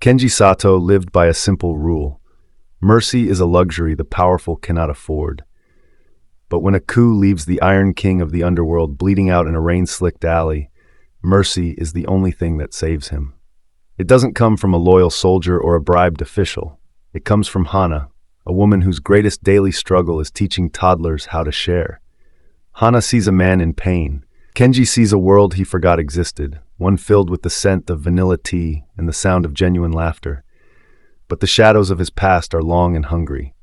Kenji Sato lived by a simple rule. Mercy is a luxury the powerful cannot afford. But when a coup leaves the Iron King of the underworld bleeding out in a rain-slicked alley, mercy is the only thing that saves him. It doesn't come from a loyal soldier or a bribed official. It comes from Hana, a woman whose greatest daily struggle is teaching toddlers how to share. Hana sees a man in pain. Kenji sees a world he forgot existed, one filled with the scent of vanilla tea and the sound of genuine laughter. But the shadows of his past are long and hungry.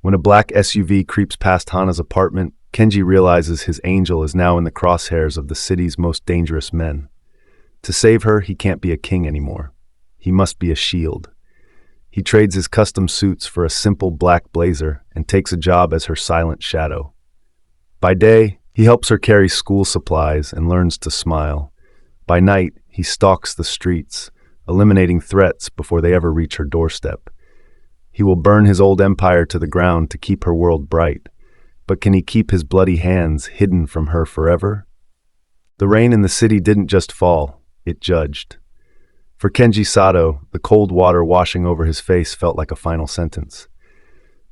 When a black SUV creeps past Hana's apartment, Kenji realizes his angel is now in the crosshairs of the city's most dangerous men. To save her, he can't be a king anymore. He must be a shield. He trades his custom suits for a simple black blazer and takes a job as her silent shadow. By day, he helps her carry school supplies and learns to smile. By night, he stalks the streets, eliminating threats before they ever reach her doorstep. He will burn his old empire to the ground to keep her world bright. But can he keep his bloody hands hidden from her forever? The rain in the city didn't just fall, it judged. For Kenji Sato, the cold water washing over his face felt like a final sentence.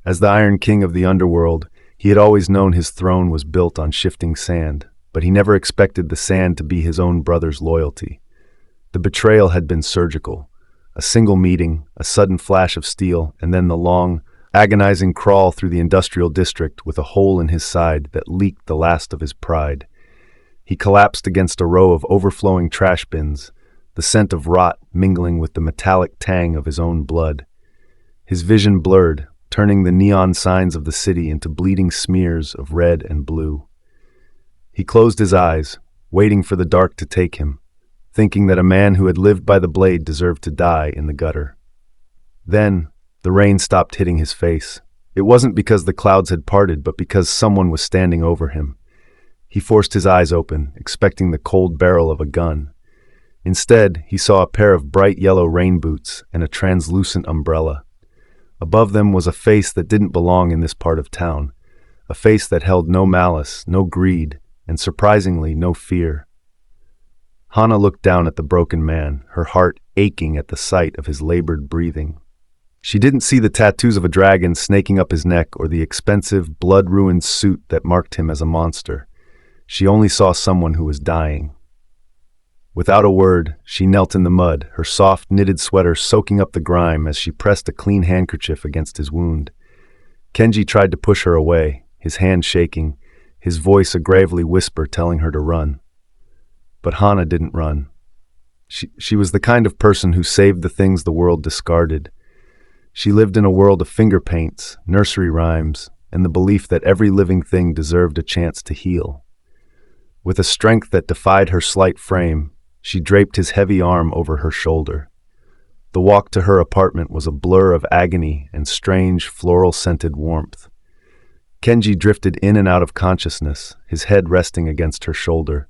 As the Iron King of the underworld, he had always known his throne was built on shifting sand, but he never expected the sand to be his own brother's loyalty. The betrayal had been surgical. A single meeting, a sudden flash of steel, and then the long, agonizing crawl through the industrial district with a hole in his side that leaked the last of his pride. He collapsed against a row of overflowing trash bins, the scent of rot mingling with the metallic tang of his own blood. His vision blurred, turning the neon signs of the city into bleeding smears of red and blue. He closed his eyes, waiting for the dark to take him, thinking that a man who had lived by the blade deserved to die in the gutter. Then, the rain stopped hitting his face. It wasn't because the clouds had parted, but because someone was standing over him. He forced his eyes open, expecting the cold barrel of a gun. Instead, he saw a pair of bright yellow rain boots and a translucent umbrella. Above them was a face that didn't belong in this part of town, a face that held no malice, no greed, and surprisingly, no fear. Hana looked down at the broken man, her heart aching at the sight of his labored breathing. She didn't see the tattoos of a dragon snaking up his neck or the expensive, blood-ruined suit that marked him as a monster. She only saw someone who was dying. Without a word, she knelt in the mud, her soft, knitted sweater soaking up the grime as she pressed a clean handkerchief against his wound. Kenji tried to push her away, his hand shaking, his voice a gravely whisper telling her to run. But Hana didn't run. She was the kind of person who saved the things the world discarded. She lived in a world of finger paints, nursery rhymes, and the belief that every living thing deserved a chance to heal. With a strength that defied her slight frame, she draped his heavy arm over her shoulder. The walk to her apartment was a blur of agony and strange, floral-scented warmth. Kenji drifted in and out of consciousness, his head resting against her shoulder.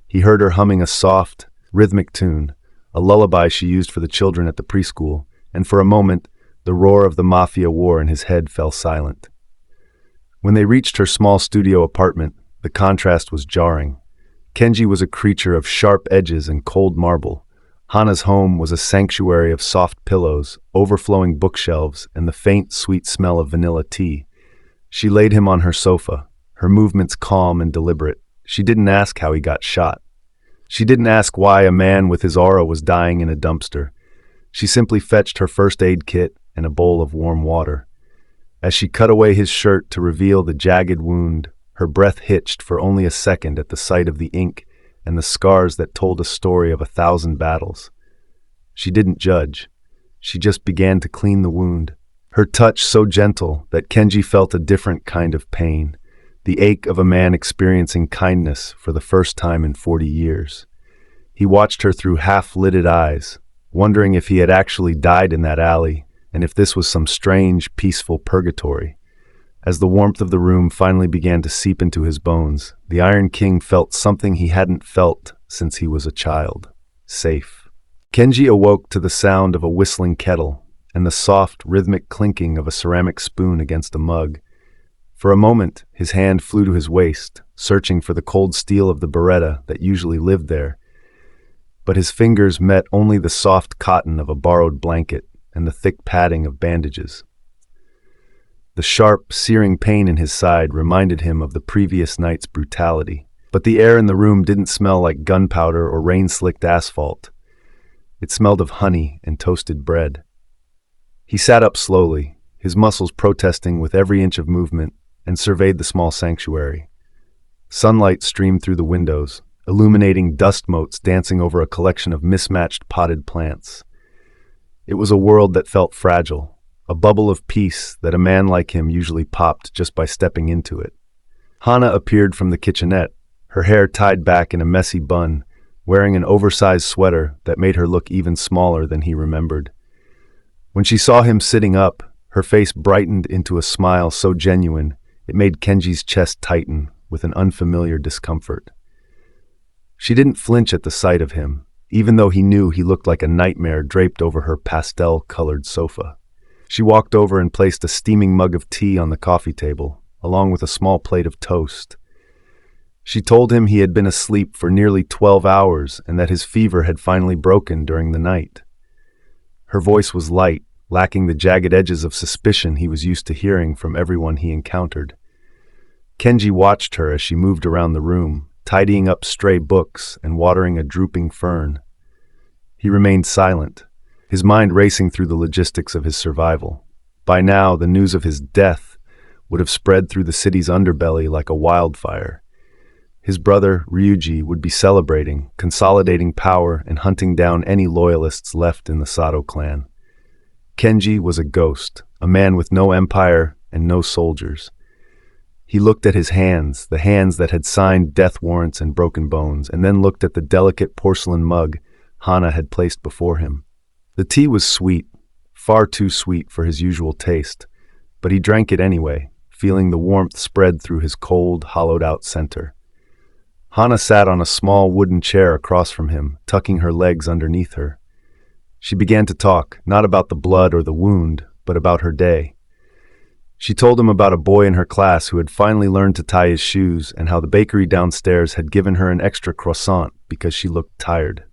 He heard her humming a soft, rhythmic tune, a lullaby she used for the children at the preschool, and for a moment, the roar of the Mafia war in his head fell silent. When they reached her small studio apartment, the contrast was jarring. Kenji was a creature of sharp edges and cold marble. Hana's home was a sanctuary of soft pillows, overflowing bookshelves, and the faint, sweet smell of vanilla tea. She laid him on her sofa, her movements calm and deliberate. She didn't ask how he got shot. She didn't ask why a man with his aura was dying in a dumpster. She simply fetched her first aid kit and a bowl of warm water. As she cut away his shirt to reveal the jagged wound, her breath hitched for only a second at the sight of the ink and the scars that told a story of 1,000 battles. She didn't judge. She just began to clean the wound, her touch so gentle that Kenji felt a different kind of pain, the ache of a man experiencing kindness for the first time in 40 years. He watched her through half-lidded eyes, wondering if he had actually died in that alley and if this was some strange, peaceful purgatory. As the warmth of the room finally began to seep into his bones, the Iron King felt something he hadn't felt since he was a child. Safe. Kenji awoke to the sound of a whistling kettle and the soft, rhythmic clinking of a ceramic spoon against a mug. For a moment, his hand flew to his waist, searching for the cold steel of the Beretta that usually lived there. but his fingers met only the soft cotton of a borrowed blanket and the thick padding of bandages. The sharp, searing pain in his side reminded him of the previous night's brutality, but the air in the room didn't smell like gunpowder or rain-slicked asphalt. It smelled of honey and toasted bread. He sat up slowly, his muscles protesting with every inch of movement, and surveyed the small sanctuary. Sunlight streamed through the windows, illuminating dust motes dancing over a collection of mismatched potted plants. It was a world that felt fragile, a bubble of peace that a man like him usually popped just by stepping into it. Hana appeared from the kitchenette, her hair tied back in a messy bun, wearing an oversized sweater that made her look even smaller than he remembered. When she saw him sitting up, her face brightened into a smile so genuine it made Kenji's chest tighten with an unfamiliar discomfort. She didn't flinch at the sight of him, even though he knew he looked like a nightmare draped over her pastel-colored sofa. She walked over and placed a steaming mug of tea on the coffee table, along with a small plate of toast. She told him he had been asleep for nearly 12 hours and that his fever had finally broken during the night. Her voice was light, lacking the jagged edges of suspicion he was used to hearing from everyone he encountered. Kenji watched her as she moved around the room, tidying up stray books and watering a drooping fern. He remained silent, his mind racing through the logistics of his survival. By now, the news of his death would have spread through the city's underbelly like a wildfire. His brother, Ryuji, would be celebrating, consolidating power, and hunting down any loyalists left in the Sato clan. Kenji was a ghost, a man with no empire and no soldiers. He looked at his hands, the hands that had signed death warrants and broken bones, and then looked at the delicate porcelain mug Hana had placed before him. The tea was sweet, far too sweet for his usual taste, but he drank it anyway, feeling the warmth spread through his cold, hollowed-out center. Hana sat on a small wooden chair across from him, tucking her legs underneath her. She began to talk, not about the blood or the wound, but about her day. She told him about a boy in her class who had finally learned to tie his shoes and how the bakery downstairs had given her an extra croissant because she looked tired.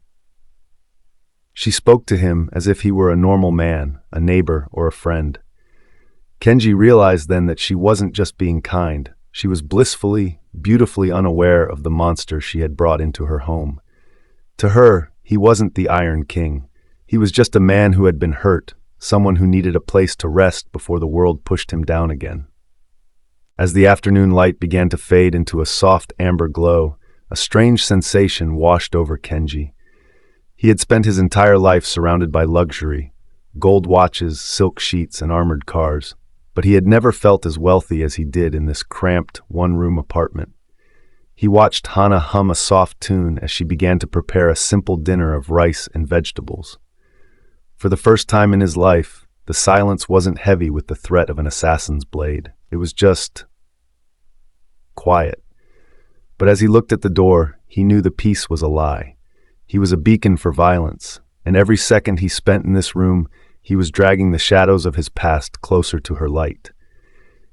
She spoke to him as if he were a normal man, a neighbor, or a friend. Kenji realized then that she wasn't just being kind. She was blissfully, beautifully unaware of the monster she had brought into her home. To her, he wasn't the Iron King. He was just a man who had been hurt, someone who needed a place to rest before the world pushed him down again. As the afternoon light began to fade into a soft amber glow, a strange sensation washed over Kenji. He had spent his entire life surrounded by luxury, gold watches, silk sheets, and armored cars, but he had never felt as wealthy as he did in this cramped, one-room apartment. He watched Hana hum a soft tune as she began to prepare a simple dinner of rice and vegetables. For the first time in his life, the silence wasn't heavy with the threat of an assassin's blade. It was just quiet. But as he looked at the door, he knew the peace was a lie. He was a beacon for violence, and every second he spent in this room, he was dragging the shadows of his past closer to her light.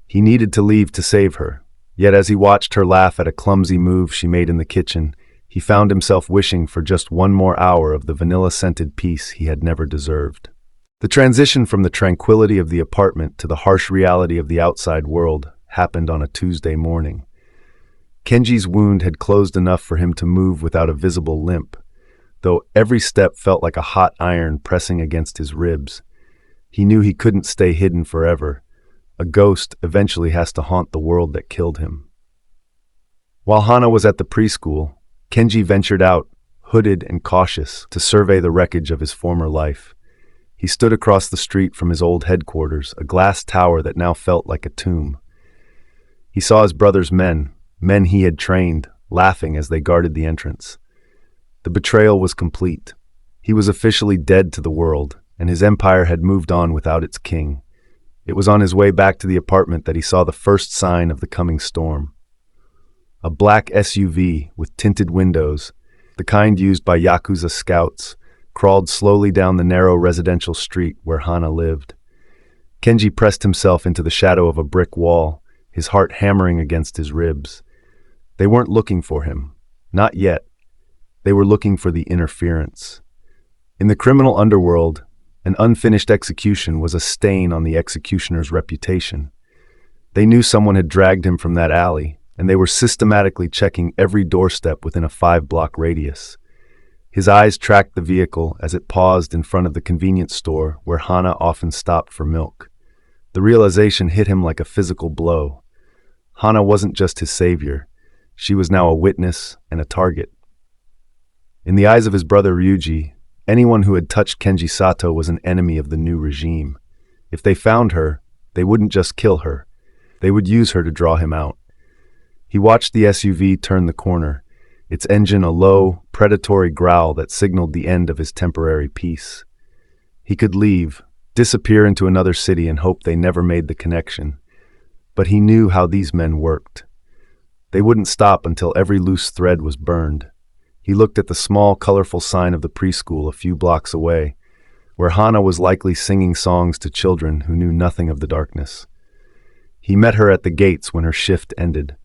He needed to leave to save her, yet as he watched her laugh at a clumsy move she made in the kitchen, he found himself wishing for just one more hour of the vanilla-scented peace he had never deserved. The transition from the tranquility of the apartment to the harsh reality of the outside world happened on a Tuesday morning. Kenji's wound had closed enough for him to move without a visible limp, though every step felt like a hot iron pressing against his ribs. He knew he couldn't stay hidden forever. A ghost eventually has to haunt the world that killed him. While Hana was at the preschool, Kenji ventured out, hooded and cautious, to survey the wreckage of his former life. He stood across the street from his old headquarters, a glass tower that now felt like a tomb. He saw his brother's men he had trained, laughing as they guarded the entrance. The betrayal was complete. He was officially dead to the world, and his empire had moved on without its king. It was on his way back to the apartment that he saw the first sign of the coming storm. A black SUV with tinted windows, the kind used by Yakuza scouts, crawled slowly down the narrow residential street where Hana lived. Kenji pressed himself into the shadow of a brick wall, his heart hammering against his ribs. They weren't looking for him. Not yet. They were looking for the interference. In the criminal underworld, an unfinished execution was a stain on the executioner's reputation. They knew someone had dragged him from that alley, and they were systematically checking every doorstep within a 5-block radius. His eyes tracked the vehicle as it paused in front of the convenience store where Hana often stopped for milk. The realization hit him like a physical blow. Hana wasn't just his savior. She was now a witness and a target. In the eyes of his brother Ryuji, anyone who had touched Kenji Sato was an enemy of the new regime. If they found her, they wouldn't just kill her. They would use her to draw him out. He watched the SUV turn the corner, its engine a low, predatory growl that signaled the end of his temporary peace. He could leave, disappear into another city and hope they never made the connection. But he knew how these men worked. They wouldn't stop until every loose thread was burned. He looked at the small, colorful sign of the preschool a few blocks away, where Hana was likely singing songs to children who knew nothing of the darkness. He met her at the gates when her shift ended.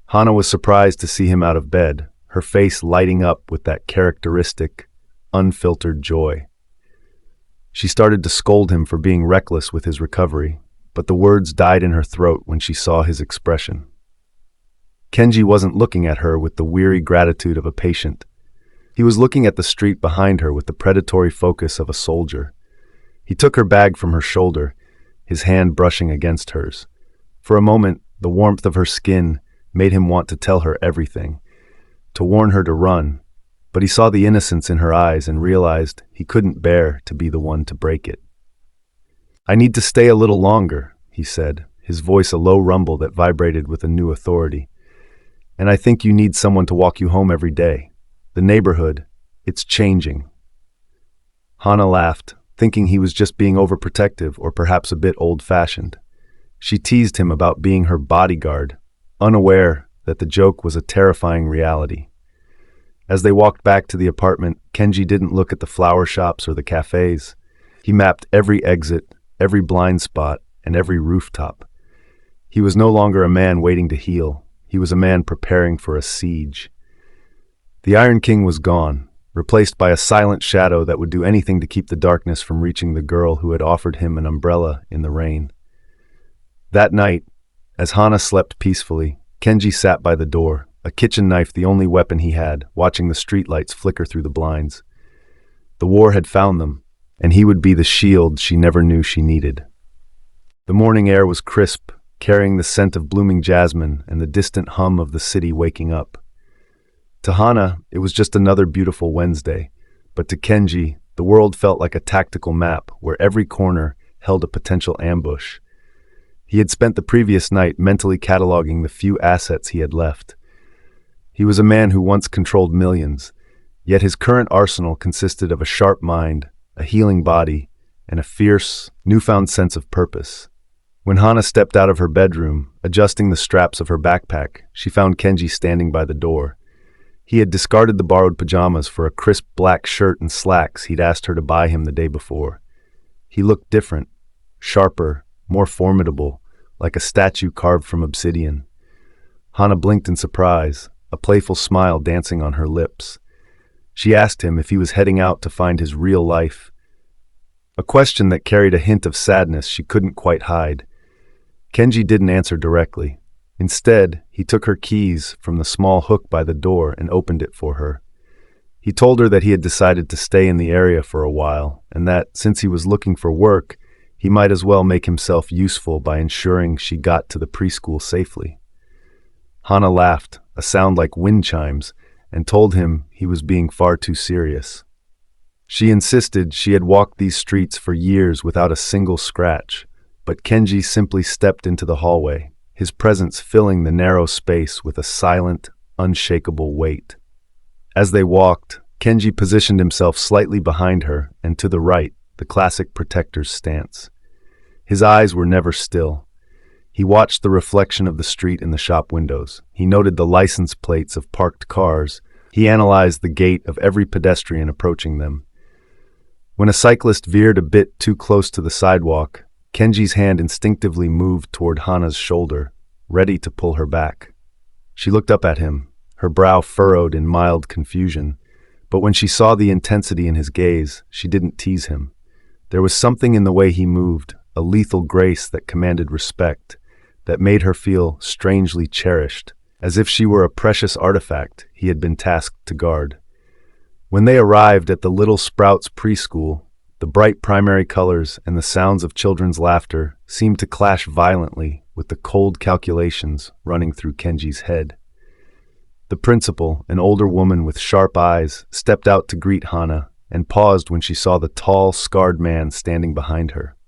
Hana was surprised to see him out of bed, her face lighting up with that characteristic, unfiltered joy. She started to scold him for being reckless with his recovery, but the words died in her throat when she saw his expression. Kenji wasn't looking at her with the weary gratitude of a patient. He was looking at the street behind her with the predatory focus of a soldier. He took her bag from her shoulder, his hand brushing against hers. For a moment, the warmth of her skin made him want to tell her everything, to warn her to run, but he saw the innocence in her eyes and realized he couldn't bear to be the one to break it. "I need to stay a little longer," he said, his voice a low rumble that vibrated with a new authority. "And I think you need someone to walk you home every day. The neighborhood, it's changing." Hana laughed, thinking he was just being overprotective or perhaps a bit old-fashioned. She teased him about being her bodyguard, unaware that the joke was a terrifying reality. As they walked back to the apartment, Kenji didn't look at the flower shops or the cafes. He mapped every exit, every blind spot, and every rooftop. He was no longer a man waiting to heal. He was a man preparing for a siege. The Iron King was gone, replaced by a silent shadow that would do anything to keep the darkness from reaching the girl who had offered him an umbrella in the rain. That night, as Hana slept peacefully, Kenji sat by the door, a kitchen knife the only weapon he had, watching the streetlights flicker through the blinds. The war had found them, and he would be the shield she never knew she needed. The morning air was crisp, carrying the scent of blooming jasmine and the distant hum of the city waking up. To Hana, it was just another beautiful Wednesday, but to Kenji, the world felt like a tactical map where every corner held a potential ambush. He had spent the previous night mentally cataloging the few assets he had left. He was a man who once controlled millions, yet his current arsenal consisted of a sharp mind, a healing body, and a fierce, newfound sense of purpose. When Hana stepped out of her bedroom, adjusting the straps of her backpack, she found Kenji standing by the door. He had discarded the borrowed pajamas for a crisp black shirt and slacks he'd asked her to buy him the day before. He looked different, sharper, more formidable, like a statue carved from obsidian. Hana blinked in surprise, a playful smile dancing on her lips. She asked him if he was heading out to find his real life, a question that carried a hint of sadness she couldn't quite hide. Kenji didn't answer directly. Instead, he took her keys from the small hook by the door and opened it for her. He told her that he had decided to stay in the area for a while, and that, since he was looking for work, he might as well make himself useful by ensuring she got to the preschool safely. Hana laughed, a sound like wind chimes, and told him he was being far too serious. She insisted she had walked these streets for years without a single scratch, but Kenji simply stepped into the hallway, his presence filling the narrow space with a silent, unshakable weight. As they walked, Kenji positioned himself slightly behind her and to the right, the classic protector's stance. His eyes were never still. He watched the reflection of the street in the shop windows. He noted the license plates of parked cars. He analyzed the gait of every pedestrian approaching them. When a cyclist veered a bit too close to the sidewalk, Kenji's hand instinctively moved toward Hana's shoulder, ready to pull her back. She looked up at him, her brow furrowed in mild confusion. But when she saw the intensity in his gaze, she didn't tease him. There was something in the way he moved, a lethal grace that commanded respect, that made her feel strangely cherished, as if she were a precious artifact he had been tasked to guard. When they arrived at the Little Sprouts preschool, the bright primary colors and the sounds of children's laughter seemed to clash violently with the cold calculations running through Kenji's head. The principal, an older woman with sharp eyes, stepped out to greet Hana and paused when she saw the tall, scarred man standing behind her.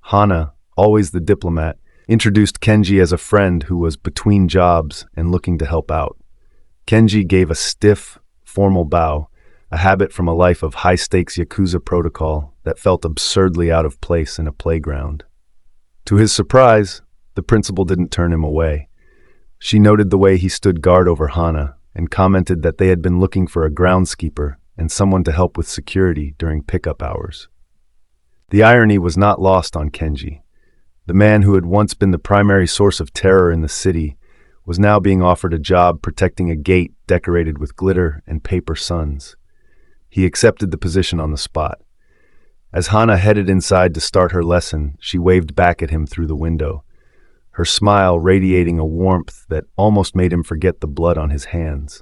Hana, always the diplomat, introduced Kenji as a friend who was between jobs and looking to help out. Kenji gave a stiff, formal bow, a habit from a life of high-stakes Yakuza protocol that felt absurdly out of place in a playground. To his surprise, the principal didn't turn him away. She noted the way he stood guard over Hana and commented that they had been looking for a groundskeeper and someone to help with security during pickup hours. The irony was not lost on Kenji. The man who had once been the primary source of terror in the city was now being offered a job protecting a gate decorated with glitter and paper suns. He accepted the position on the spot. As Hana headed inside to start her lesson, she waved back at him through the window, her smile radiating a warmth that almost made him forget the blood on his hands.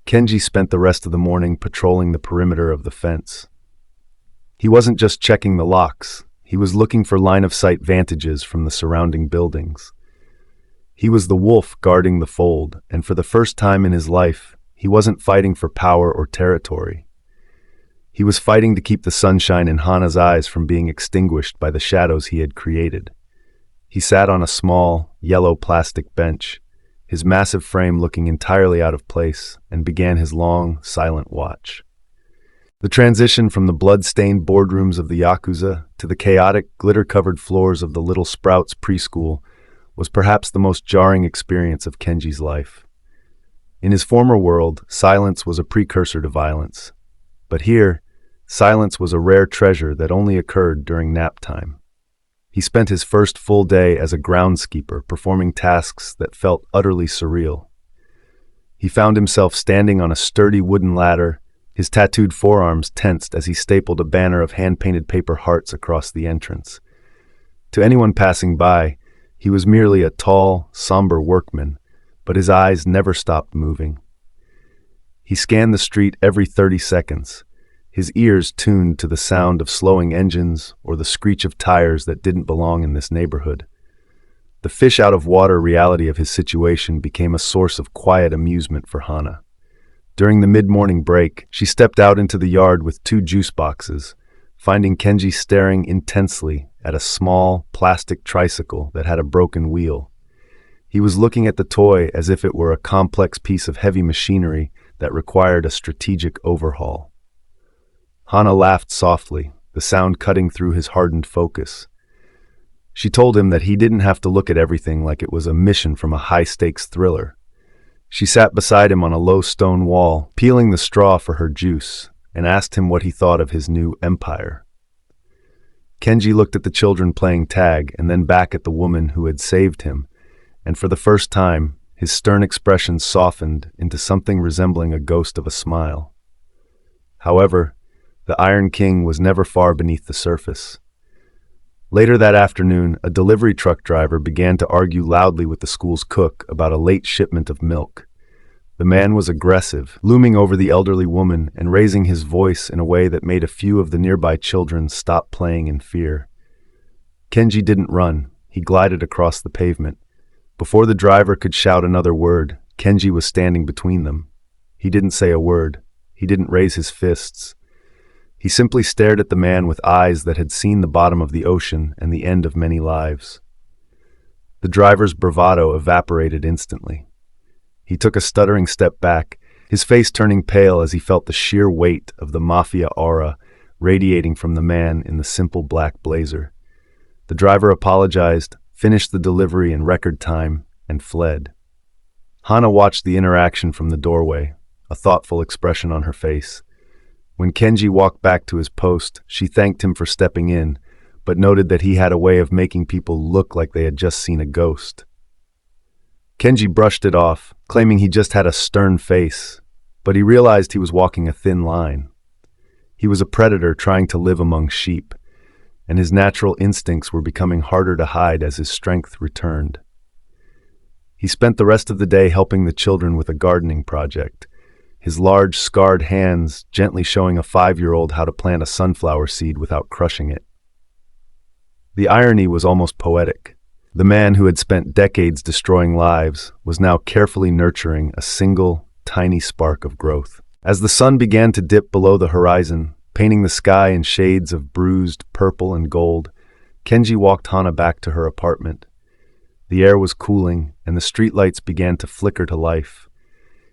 Kenji spent the rest of the morning patrolling the perimeter of the fence. He wasn't just checking the locks, he was looking for line-of-sight vantages from the surrounding buildings. He was the wolf guarding the fold, and for the first time in his life, he wasn't fighting for power or territory. He was fighting to keep the sunshine in Hana's eyes from being extinguished by the shadows he had created. He sat on a small, yellow plastic bench, his massive frame looking entirely out of place, and began his long, silent watch. The transition from the blood-stained boardrooms of the Yakuza to the chaotic, glitter-covered floors of the Little Sprouts preschool was perhaps the most jarring experience of Kenji's life. In his former world, silence was a precursor to violence. But here, silence was a rare treasure that only occurred during nap time. He spent his first full day as a groundskeeper, performing tasks that felt utterly surreal. He found himself standing on a sturdy wooden ladder, his tattooed forearms tensed as he stapled a banner of hand-painted paper hearts across the entrance. To anyone passing by, he was merely a tall, somber workman, but his eyes never stopped moving. He scanned the street every 30 seconds, his ears tuned to the sound of slowing engines or the screech of tires that didn't belong in this neighborhood. The fish-out-of-water reality of his situation became a source of quiet amusement for Hana. During the mid-morning break, she stepped out into the yard with 2 juice boxes, finding Kenji staring intensely at a small, plastic tricycle that had a broken wheel. He was looking at the toy as if it were a complex piece of heavy machinery that required a strategic overhaul. Hana laughed softly, the sound cutting through his hardened focus. She told him that he didn't have to look at everything like it was a mission from a high-stakes thriller. She sat beside him on a low stone wall, peeling the straw for her juice, and asked him what he thought of his new empire. Kenji looked at the children playing tag and then back at the woman who had saved him, and for the first time, his stern expression softened into something resembling a ghost of a smile. However, the Iron King was never far beneath the surface. Later that afternoon, a delivery truck driver began to argue loudly with the school's cook about a late shipment of milk. The man was aggressive, looming over the elderly woman and raising his voice in a way that made a few of the nearby children stop playing in fear. Kenji didn't run. He glided across the pavement. Before the driver could shout another word, Kenji was standing between them. He didn't say a word. He didn't raise his fists. He simply stared at the man with eyes that had seen the bottom of the ocean and the end of many lives. The driver's bravado evaporated instantly. He took a stuttering step back, his face turning pale as he felt the sheer weight of the Mafia aura radiating from the man in the simple black blazer. The driver apologized, finished the delivery in record time, and fled. Hana watched the interaction from the doorway, a thoughtful expression on her face. When Kenji walked back to his post, she thanked him for stepping in, but noted that he had a way of making people look like they had just seen a ghost. Kenji brushed it off, claiming he just had a stern face, But he realized he was walking a thin line. He was a predator trying to live among sheep, and his natural instincts were becoming harder to hide as his strength returned. He spent the rest of the day helping the children with a gardening project, his large, scarred hands gently showing a 5-year-old how to plant a sunflower seed without crushing it. The irony was almost poetic. The man who had spent decades destroying lives was now carefully nurturing a single, tiny spark of growth. As the sun began to dip below the horizon, painting the sky in shades of bruised purple and gold, Kenji walked Hana back to her apartment. The air was cooling, and the streetlights began to flicker to life.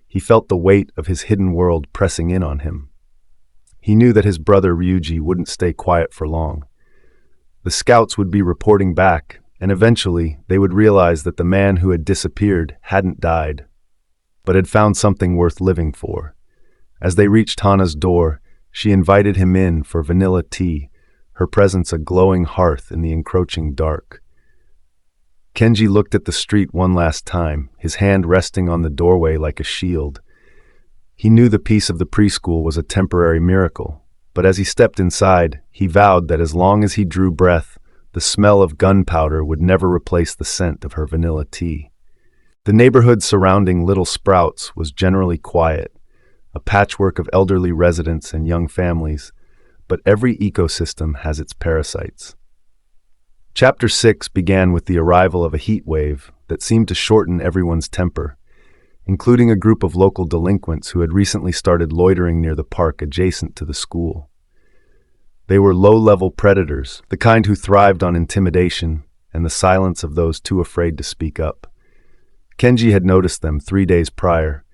He felt the weight of his hidden world pressing in on him. He knew that his brother Ryuji wouldn't stay quiet for long. The scouts would be reporting back, and eventually they would realize that the man who had disappeared hadn't died, but had found something worth living for. As they reached Hana's door, she invited him in for vanilla tea, her presence a glowing hearth in the encroaching dark. Kenji looked at the street one last time, his hand resting on the doorway like a shield. He knew the peace of the preschool was a temporary miracle, but as he stepped inside, he vowed that as long as he drew breath, the smell of gunpowder would never replace the scent of her vanilla tea. The neighborhood surrounding Little Sprouts was generally quiet, a patchwork of elderly residents and young families, but every ecosystem has its parasites. Chapter 6 began with the arrival of a heat wave that seemed to shorten everyone's temper, including a group of local delinquents who had recently started loitering near the park adjacent to the school. They were low-level predators, the kind who thrived on intimidation and the silence of those too afraid to speak up. Kenji had noticed them 3 days prior.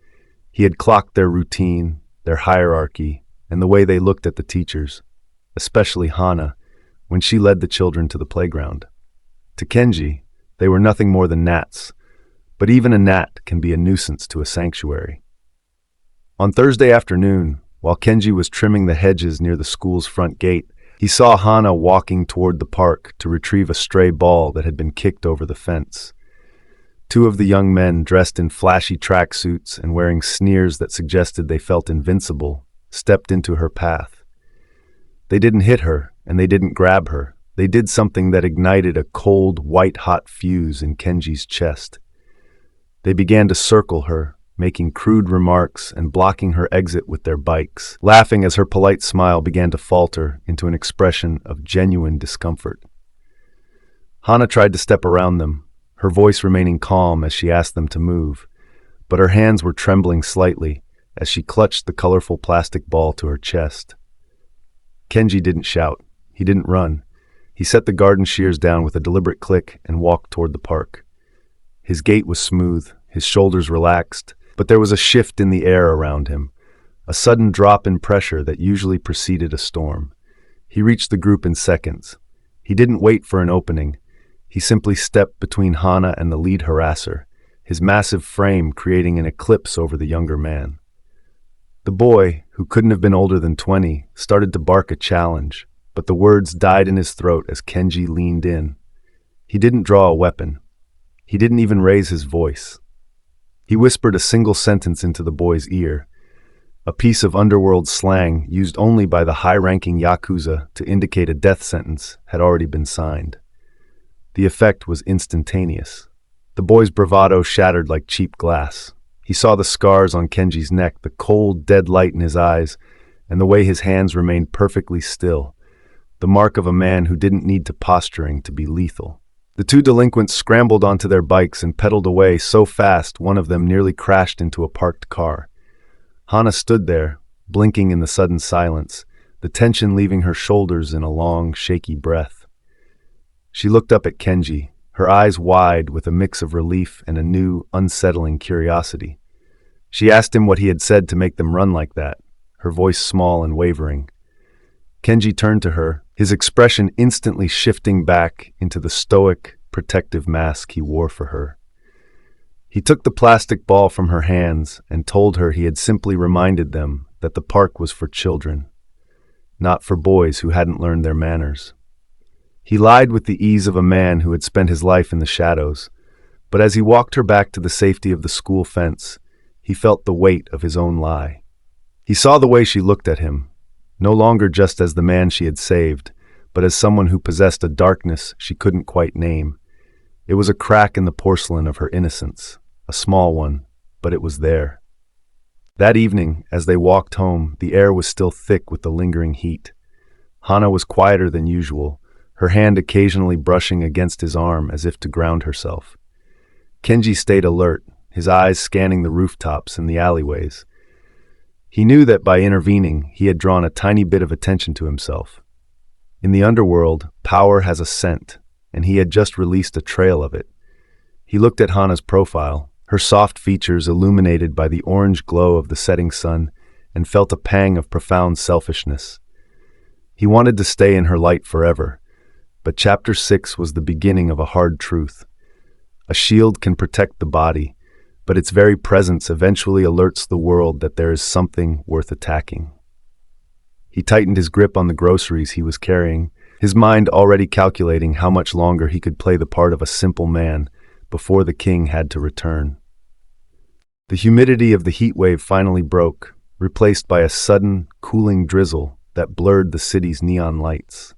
He had clocked their routine, their hierarchy, and the way they looked at the teachers, especially Hana, when she led the children to the playground. To Kenji, they were nothing more than gnats, but even a gnat can be a nuisance to a sanctuary. On Thursday afternoon, while Kenji was trimming the hedges near the school's front gate, he saw Hana walking toward the park to retrieve a stray ball that had been kicked over the fence. 2 of the young men, dressed in flashy tracksuits and wearing sneers that suggested they felt invincible, stepped into her path. They didn't hit her, and they didn't grab her. They did something that ignited a cold, white-hot fuse in Kenji's chest. They began to circle her, making crude remarks and blocking her exit with their bikes, laughing as her polite smile began to falter into an expression of genuine discomfort. Hana tried to step around them, her voice remaining calm as she asked them to move, but her hands were trembling slightly as she clutched the colorful plastic ball to her chest. Kenji didn't shout. He didn't run. He set the garden shears down with a deliberate click and walked toward the park. His gait was smooth, his shoulders relaxed, but there was a shift in the air around him, a sudden drop in pressure that usually preceded a storm. He reached the group in seconds. He didn't wait for an opening. He simply stepped between Hana and the lead harasser, his massive frame creating an eclipse over the younger man. The boy, who couldn't have been older than 20, started to bark a challenge, but the words died in his throat as Kenji leaned in. He didn't draw a weapon. He didn't even raise his voice. He whispered a single sentence into the boy's ear, a piece of underworld slang used only by the high-ranking Yakuza to indicate a death sentence had already been signed. The effect was instantaneous. The boy's bravado shattered like cheap glass. He saw the scars on Kenji's neck, the cold, dead light in his eyes, and the way his hands remained perfectly still, the mark of a man who didn't need to posturing to be lethal. The 2 delinquents scrambled onto their bikes and pedaled away so fast one of them nearly crashed into a parked car. Hana stood there, blinking in the sudden silence, the tension leaving her shoulders in a long, shaky breath. She looked up at Kenji, her eyes wide with a mix of relief and a new, unsettling curiosity. She asked him what he had said to make them run like that, her voice small and wavering. Kenji turned to her, his expression instantly shifting back into the stoic, protective mask he wore for her. He took the plastic ball from her hands and told her he had simply reminded them that the park was for children, not for boys who hadn't learned their manners. He lied with the ease of a man who had spent his life in the shadows, but as he walked her back to the safety of the school fence, he felt the weight of his own lie. He saw the way she looked at him, no longer just as the man she had saved, but as someone who possessed a darkness she couldn't quite name. It was a crack in the porcelain of her innocence, a small one, but it was there. That evening, as they walked home, the air was still thick with the lingering heat. Hana was quieter than usual, her hand occasionally brushing against his arm as if to ground herself. Kenji stayed alert, his eyes scanning the rooftops and the alleyways. He knew that by intervening, he had drawn a tiny bit of attention to himself. In the underworld, power has a scent, and he had just released a trail of it. He looked at Hana's profile, her soft features illuminated by the orange glow of the setting sun, and felt a pang of profound selfishness. He wanted to stay in her light forever, but Chapter 6 was the beginning of a hard truth. A shield can protect the body, but its very presence eventually alerts the world that there is something worth attacking. He tightened his grip on the groceries he was carrying, his mind already calculating how much longer he could play the part of a simple man before the king had to return. The humidity of the heat wave finally broke, replaced by a sudden, cooling drizzle that blurred the city's neon lights.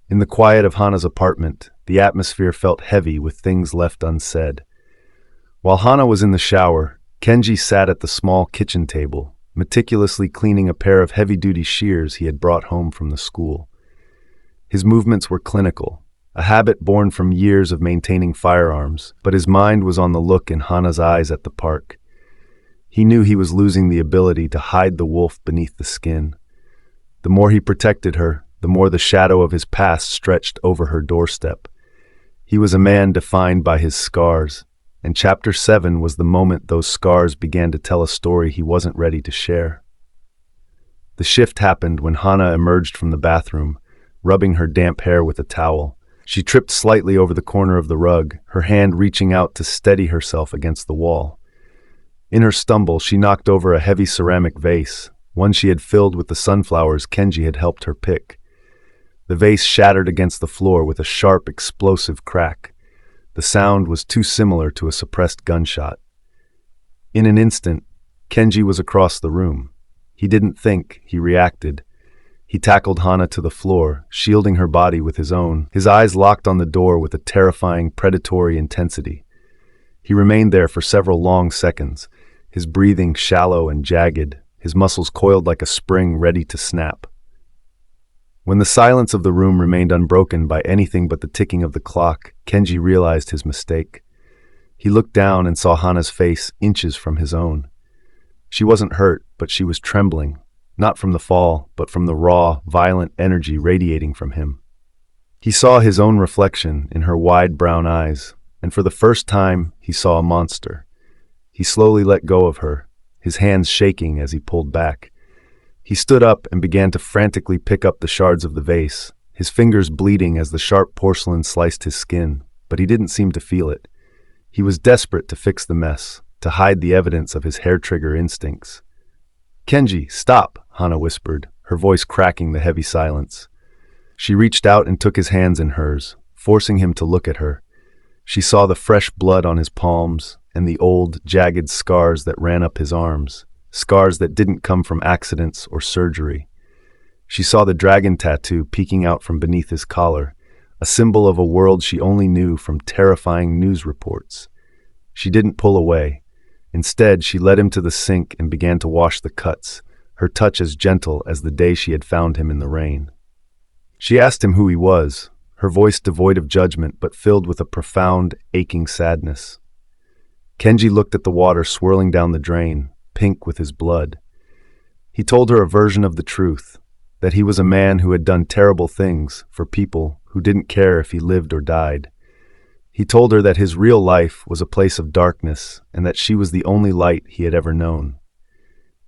In the quiet of Hana's apartment, the atmosphere felt heavy with things left unsaid. While Hana was in the shower, Kenji sat at the small kitchen table, meticulously cleaning a pair of heavy-duty shears he had brought home from the school. His movements were clinical, a habit born from years of maintaining firearms, but his mind was on the look in Hana's eyes at the park. He knew he was losing the ability to hide the wolf beneath the skin. The more he protected her, the more the shadow of his past stretched over her doorstep. He was a man defined by his scars, and Chapter 7 was the moment those scars began to tell a story he wasn't ready to share. The shift happened when Hana emerged from the bathroom, rubbing her damp hair with a towel. She tripped slightly over the corner of the rug, her hand reaching out to steady herself against the wall. In her stumble, she knocked over a heavy ceramic vase, one she had filled with the sunflowers Kenji had helped her pick. The vase shattered against the floor with a sharp, explosive crack. The sound was too similar to a suppressed gunshot. In an instant, Kenji was across the room. He didn't think, he reacted. He tackled Hana to the floor, shielding her body with his own, his eyes locked on the door with a terrifying, predatory intensity. He remained there for several long seconds, his breathing shallow and jagged, his muscles coiled like a spring ready to snap. When the silence of the room remained unbroken by anything but the ticking of the clock, Kenji realized his mistake. He looked down and saw Hana's face inches from his own. She wasn't hurt, but she was trembling, not from the fall, but from the raw, violent energy radiating from him. He saw his own reflection in her wide brown eyes, and for the first time he saw a monster. He slowly let go of her, his hands shaking as he pulled back. He stood up and began to frantically pick up the shards of the vase, his fingers bleeding as the sharp porcelain sliced his skin, but he didn't seem to feel it. He was desperate to fix the mess, to hide the evidence of his hair-trigger instincts. "Kenji, stop," Hana whispered, her voice cracking the heavy silence. She reached out and took his hands in hers, forcing him to look at her. She saw the fresh blood on his palms and the old, jagged scars that ran up his arms, scars that didn't come from accidents or surgery. She saw the dragon tattoo peeking out from beneath his collar, a symbol of a world she only knew from terrifying news reports. She didn't pull away. Instead, she led him to the sink and began to wash the cuts, her touch as gentle as the day she had found him in the rain. She asked him who he was, her voice devoid of judgment but filled with a profound, aching sadness. Kenji looked at the water swirling down the drain, pink with his blood. He told her a version of the truth, that he was a man who had done terrible things for people who didn't care if he lived or died. He told her that his real life was a place of darkness and that she was the only light he had ever known.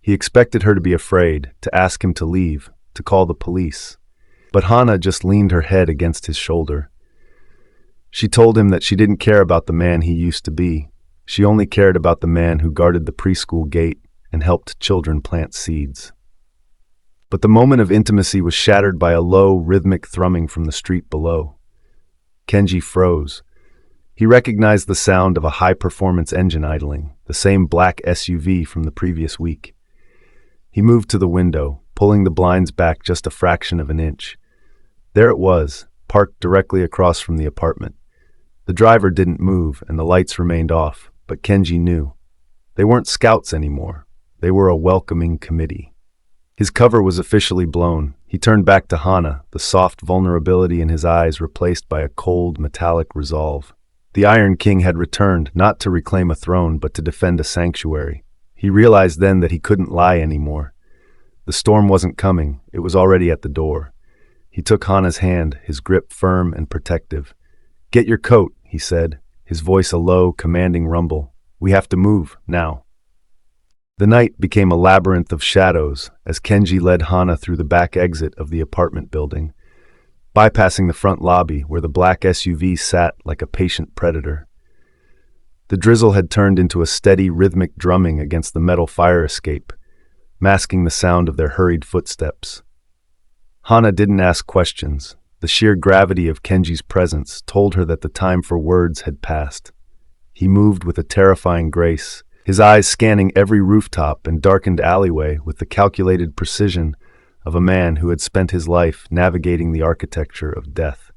He expected her to be afraid, to ask him to leave, to call the police. But Hana just leaned her head against his shoulder. She told him that she didn't care about the man he used to be. She only cared about the man who guarded the preschool gate and helped children plant seeds. But the moment of intimacy was shattered by a low, rhythmic thrumming from the street below. Kenji froze. He recognized the sound of a high-performance engine idling, the same black SUV from the previous week. He moved to the window, pulling the blinds back just a fraction of an inch. There it was, parked directly across from the apartment. The driver didn't move and the lights remained off, but Kenji knew. They weren't scouts anymore. They were a welcoming committee. His cover was officially blown. He turned back to Hana, the soft vulnerability in his eyes replaced by a cold, metallic resolve. The Iron King had returned, not to reclaim a throne, but to defend a sanctuary. He realized then that he couldn't lie anymore. The storm wasn't coming. It was already at the door. He took Hana's hand, his grip firm and protective. "Get your coat," he said, his voice a low, commanding rumble. "We have to move, now." The night became a labyrinth of shadows as Kenji led Hana through the back exit of the apartment building, bypassing the front lobby where the black SUV sat like a patient predator. The drizzle had turned into a steady, rhythmic drumming against the metal fire escape, masking the sound of their hurried footsteps. Hana didn't ask questions. The sheer gravity of Kenji's presence told her that the time for words had passed. He moved with a terrifying grace, his eyes scanning every rooftop and darkened alleyway with the calculated precision of a man who had spent his life navigating the architecture of death.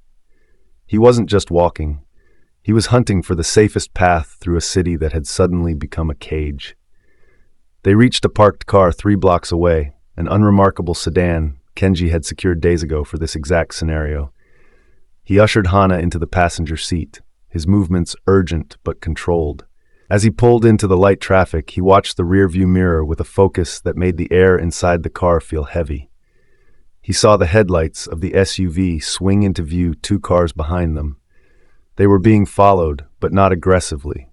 He wasn't just walking. He was hunting for the safest path through a city that had suddenly become a cage. They reached a parked car 3 blocks away, an unremarkable sedan Kenji had secured days ago for this exact scenario. He ushered Hana into the passenger seat, his movements urgent but controlled. As he pulled into the light traffic, he watched the rearview mirror with a focus that made the air inside the car feel heavy. He saw the headlights of the SUV swing into view 2 cars behind them. They were being followed, but not aggressively.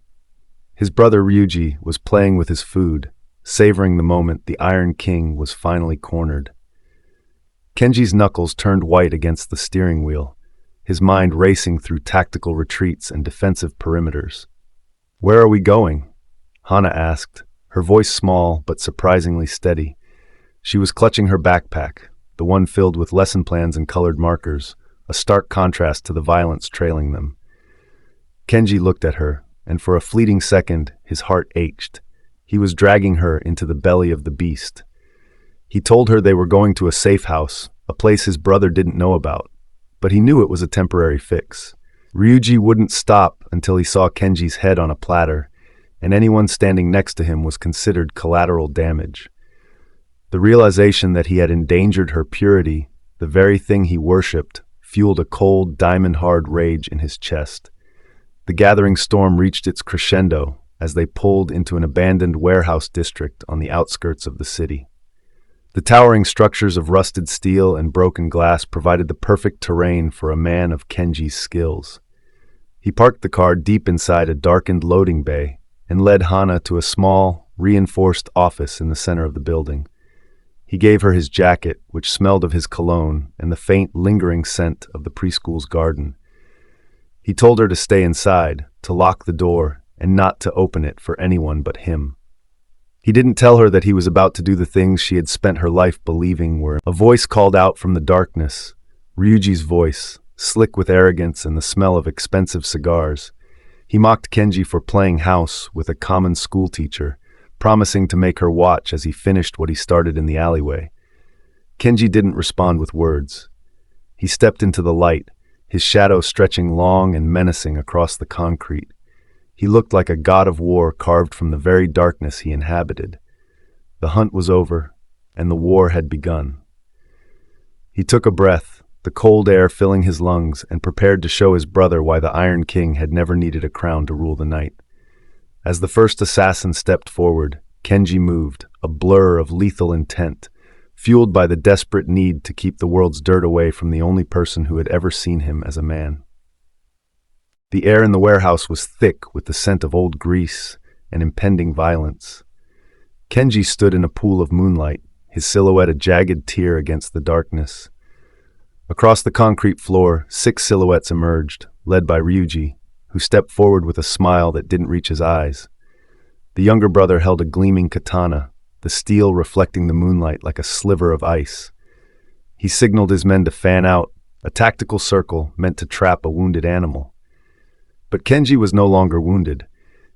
His brother Ryuji was playing with his food, savoring the moment the Iron King was finally cornered. Kenji's knuckles turned white against the steering wheel, his mind racing through tactical retreats and defensive perimeters. "Where are we going?" Hana asked, her voice small but surprisingly steady. She was clutching her backpack, the one filled with lesson plans and colored markers, a stark contrast to the violence trailing them. Kenji looked at her, and for a fleeting second, his heart ached. He was dragging her into the belly of the beast. He told her they were going to a safe house, a place his brother didn't know about, but he knew it was a temporary fix. Ryuji wouldn't stop until he saw Kenji's head on a platter, and anyone standing next to him was considered collateral damage. The realization that he had endangered her purity, the very thing he worshipped, fueled a cold, diamond-hard rage in his chest. The gathering storm reached its crescendo as they pulled into an abandoned warehouse district on the outskirts of the city. The towering structures of rusted steel and broken glass provided the perfect terrain for a man of Kenji's skills. He parked the car deep inside a darkened loading bay and led Hana to a small, reinforced office in the center of the building. He gave her his jacket, which smelled of his cologne and the faint, lingering scent of the preschool's garden. He told her to stay inside, to lock the door, and not to open it for anyone but him. He didn't tell her that he was about to do the things she had spent her life believing were. A voice called out from the darkness, Ryuji's voice, slick with arrogance and the smell of expensive cigars. He mocked Kenji for playing house with a common schoolteacher, promising to make her watch as he finished what he started in the alleyway. Kenji didn't respond with words. He stepped into the light, his shadow stretching long and menacing across the concrete. He looked like a god of war carved from the very darkness he inhabited. The hunt was over, and the war had begun. He took a breath, the cold air filling his lungs, and prepared to show his brother why the Iron King had never needed a crown to rule the night. As the first assassin stepped forward, Kenji moved, a blur of lethal intent, fueled by the desperate need to keep the world's dirt away from the only person who had ever seen him as a man. The air in the warehouse was thick with the scent of old grease and impending violence. Kenji stood in a pool of moonlight, his silhouette a jagged tear against the darkness. Across the concrete floor, 6 silhouettes emerged, led by Ryuji, who stepped forward with a smile that didn't reach his eyes. The younger brother held a gleaming katana, the steel reflecting the moonlight like a sliver of ice. He signaled his men to fan out, a tactical circle meant to trap a wounded animal. But Kenji was no longer wounded.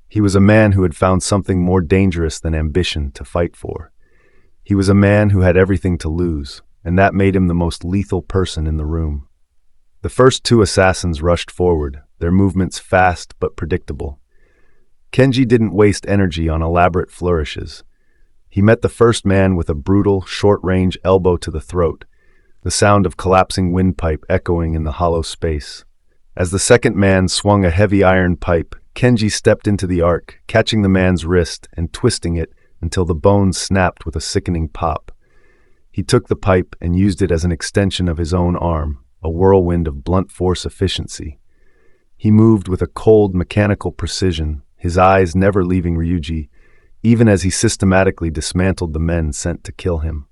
He was a man who had found something more dangerous than ambition to fight for. He was a man who had everything to lose, and that made him the most lethal person in the room. The first two assassins rushed forward, their movements fast but predictable. Kenji didn't waste energy on elaborate flourishes. He met the first man with a brutal, short-range elbow to the throat, the sound of collapsing windpipe echoing in the hollow space. As the second man swung a heavy iron pipe, Kenji stepped into the arc, catching the man's wrist and twisting it until the bones snapped with a sickening pop. He took the pipe and used it as an extension of his own arm, a whirlwind of blunt force efficiency. He moved with a cold, mechanical precision, his eyes never leaving Ryuji, even as he systematically dismantled the men sent to kill him.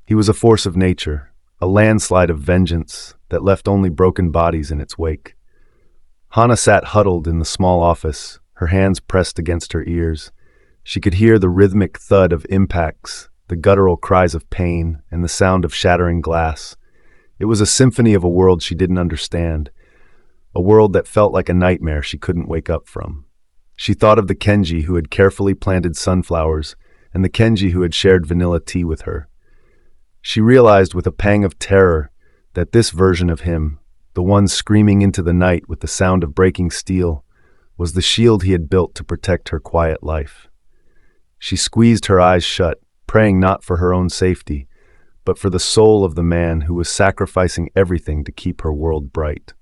He was a force of nature, a landslide of vengeance that left only broken bodies in its wake. Hana sat huddled in the small office, her hands pressed against her ears. She could hear the rhythmic thud of impacts, the guttural cries of pain, and the sound of shattering glass. It was a symphony of a world she didn't understand, a world that felt like a nightmare she couldn't wake up from. She thought of the Kenji who had carefully planted sunflowers and the Kenji who had shared vanilla tea with her. She realized with a pang of terror that this version of him, the one screaming into the night with the sound of breaking steel, was the shield he had built to protect her quiet life. She squeezed her eyes shut, praying not for her own safety, but for the soul of the man who was sacrificing everything to keep her world bright.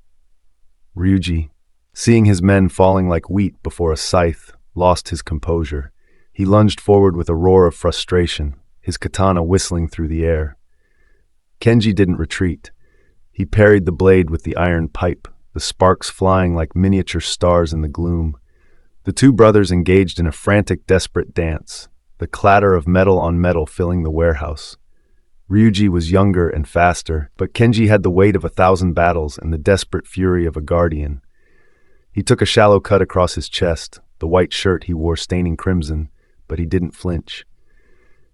Ryuji, seeing his men falling like wheat before a scythe, lost his composure. He lunged forward with a roar of frustration, his katana whistling through the air. Kenji didn't retreat. He parried the blade with the iron pipe, the sparks flying like miniature stars in the gloom. The two brothers engaged in a frantic, desperate dance, the clatter of metal on metal filling the warehouse. Ryuji was younger and faster, but Kenji had the weight of 1,000 battles and the desperate fury of a guardian. He took a shallow cut across his chest, the white shirt he wore staining crimson, but he didn't flinch.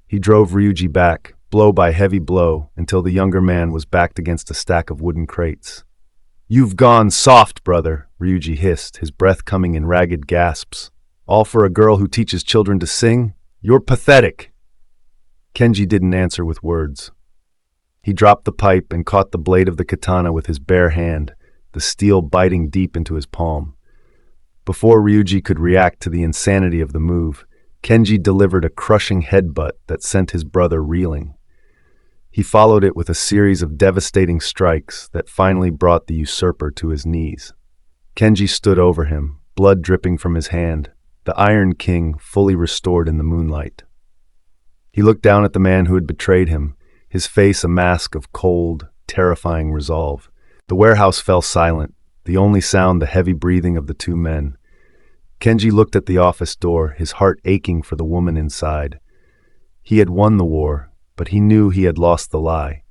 He drove Ryuji back, blow by heavy blow, until the younger man was backed against a stack of wooden crates. "You've gone soft, brother," Ryuji hissed, his breath coming in ragged gasps. "All for a girl who teaches children to sing? You're pathetic." Kenji didn't answer with words. He dropped the pipe and caught the blade of the katana with his bare hand, the steel biting deep into his palm. Before Ryuji could react to the insanity of the move, Kenji delivered a crushing headbutt that sent his brother reeling. He followed it with a series of devastating strikes that finally brought the usurper to his knees. Kenji stood over him, blood dripping from his hand, the Iron King fully restored in the moonlight. He looked down at the man who had betrayed him, his face a mask of cold, terrifying resolve. The warehouse fell silent, the only sound the heavy breathing of the two men. Kenji looked at the office door, his heart aching for the woman inside. He had won the war, but he knew he had lost the lie.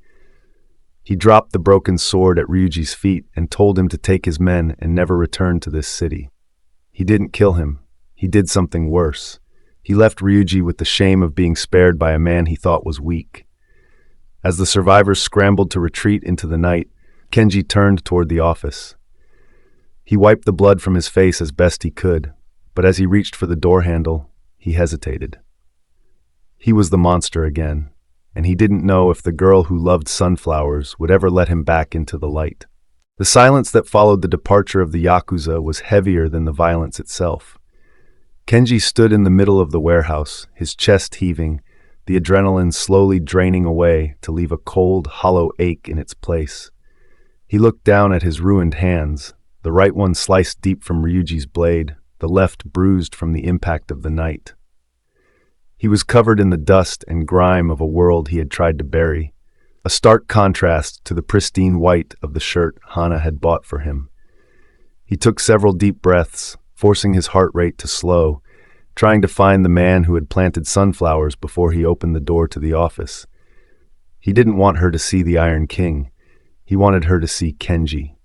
He dropped the broken sword at Ryuji's feet and told him to take his men and never return to this city. He didn't kill him. He did something worse. He left Ryuji with the shame of being spared by a man he thought was weak. As the survivors scrambled to retreat into the night, Kenji turned toward the office. He wiped the blood from his face as best he could, but as he reached for the door handle, he hesitated. He was the monster again, and he didn't know if the girl who loved sunflowers would ever let him back into the light. The silence that followed the departure of the Yakuza was heavier than the violence itself. Kenji stood in the middle of the warehouse, his chest heaving, the adrenaline slowly draining away to leave a cold, hollow ache in its place. He looked down at his ruined hands, the right one sliced deep from Ryuji's blade, the left bruised from the impact of the night. He was covered in the dust and grime of a world he had tried to bury, a stark contrast to the pristine white of the shirt Hana had bought for him. He took several deep breaths, forcing his heart rate to slow, trying to find the man who had planted sunflowers before he opened the door to the office. He didn't want her to see the Iron King. He wanted her to see Kenji.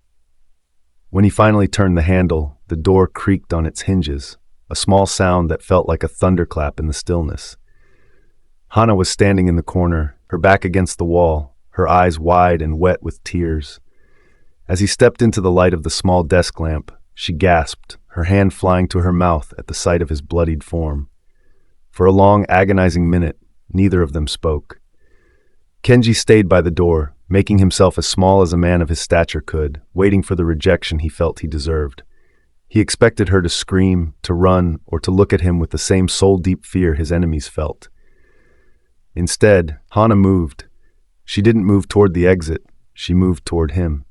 When he finally turned the handle, the door creaked on its hinges, a small sound that felt like a thunderclap in the stillness. Hana was standing in the corner, her back against the wall, her eyes wide and wet with tears. As he stepped into the light of the small desk lamp, she gasped, her hand flying to her mouth at the sight of his bloodied form. For a long, agonizing minute, Neither of them spoke. Kenji stayed by the door, making himself as small as a man of his stature could, waiting for the rejection he felt he deserved. He expected her to scream, to run, or to look at him with the same soul-deep fear his enemies felt. Instead, Hana moved. She didn't move toward the exit, she moved toward him.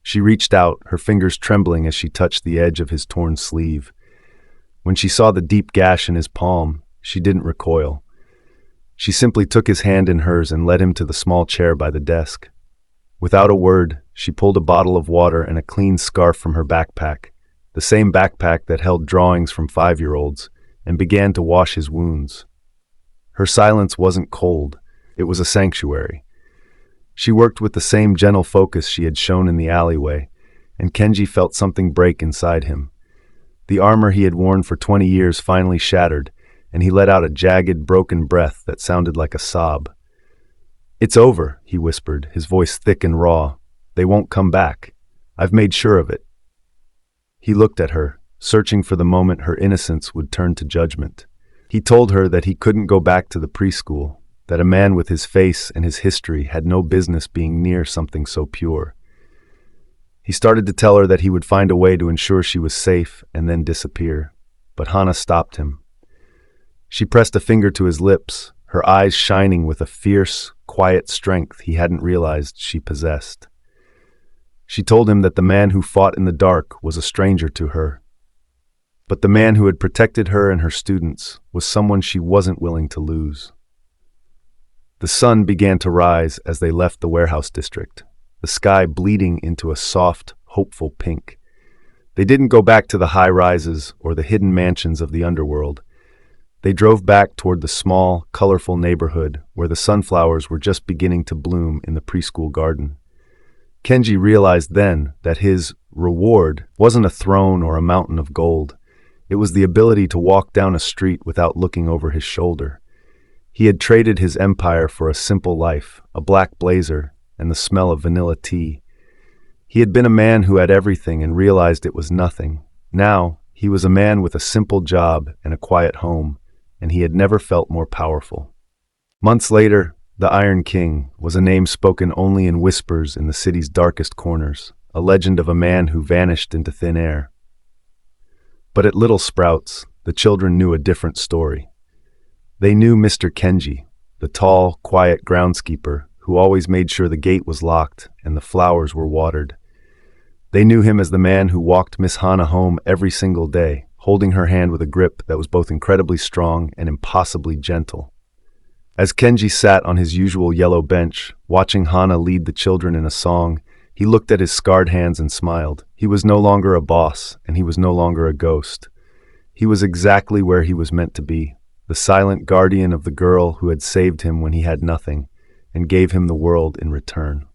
She reached out, her fingers trembling as she touched the edge of his torn sleeve. When she saw the deep gash in his palm, she didn't recoil. She simply took his hand in hers and led him to the small chair by the desk. Without a word, she pulled a bottle of water and a clean scarf from her backpack, the same backpack that held drawings from 5-year-olds, and began to wash his wounds. Her silence wasn't cold, it was a sanctuary. She worked with the same gentle focus she had shown in the alleyway, and Kenji felt something break inside him. The armor he had worn for 20 years finally shattered, and he let out a jagged, broken breath that sounded like a sob. "It's over," he whispered, his voice thick and raw. "They won't come back. I've made sure of it." He looked at her, searching for the moment her innocence would turn to judgment. He told her that he couldn't go back to the preschool, that a man with his face and his history had no business being near something so pure. He started to tell her that he would find a way to ensure she was safe and then disappear, but Hana stopped him. She pressed a finger to his lips, her eyes shining with a fierce, quiet strength he hadn't realized she possessed. She told him that the man who fought in the dark was a stranger to her, but the man who had protected her and her students was someone she wasn't willing to lose. The sun began to rise as they left the warehouse district, the sky bleeding into a soft, hopeful pink. They didn't go back to the high rises or the hidden mansions of the underworld. They drove back toward the small, colorful neighborhood where the sunflowers were just beginning to bloom in the preschool garden. Kenji realized then that his reward wasn't a throne or a mountain of gold. It was the ability to walk down a street without looking over his shoulder. He had traded his empire for a simple life, a black blazer, and the smell of vanilla tea. He had been a man who had everything and realized it was nothing. Now, he was a man with a simple job and a quiet home, and he had never felt more powerful. Months later, the Iron King was a name spoken only in whispers in the city's darkest corners, a legend of a man who vanished into thin air. But at Little Sprouts, the children knew a different story. They knew Mr. Kenji, the tall, quiet groundskeeper who always made sure the gate was locked and the flowers were watered. They knew him as the man who walked Miss Hana home every single day, holding her hand with a grip that was both incredibly strong and impossibly gentle. As Kenji sat on his usual yellow bench, watching Hana lead the children in a song, he looked at his scarred hands and smiled. He was no longer a boss, and he was no longer a ghost. He was exactly where he was meant to be, the silent guardian of the girl who had saved him when he had nothing, and gave him the world in return.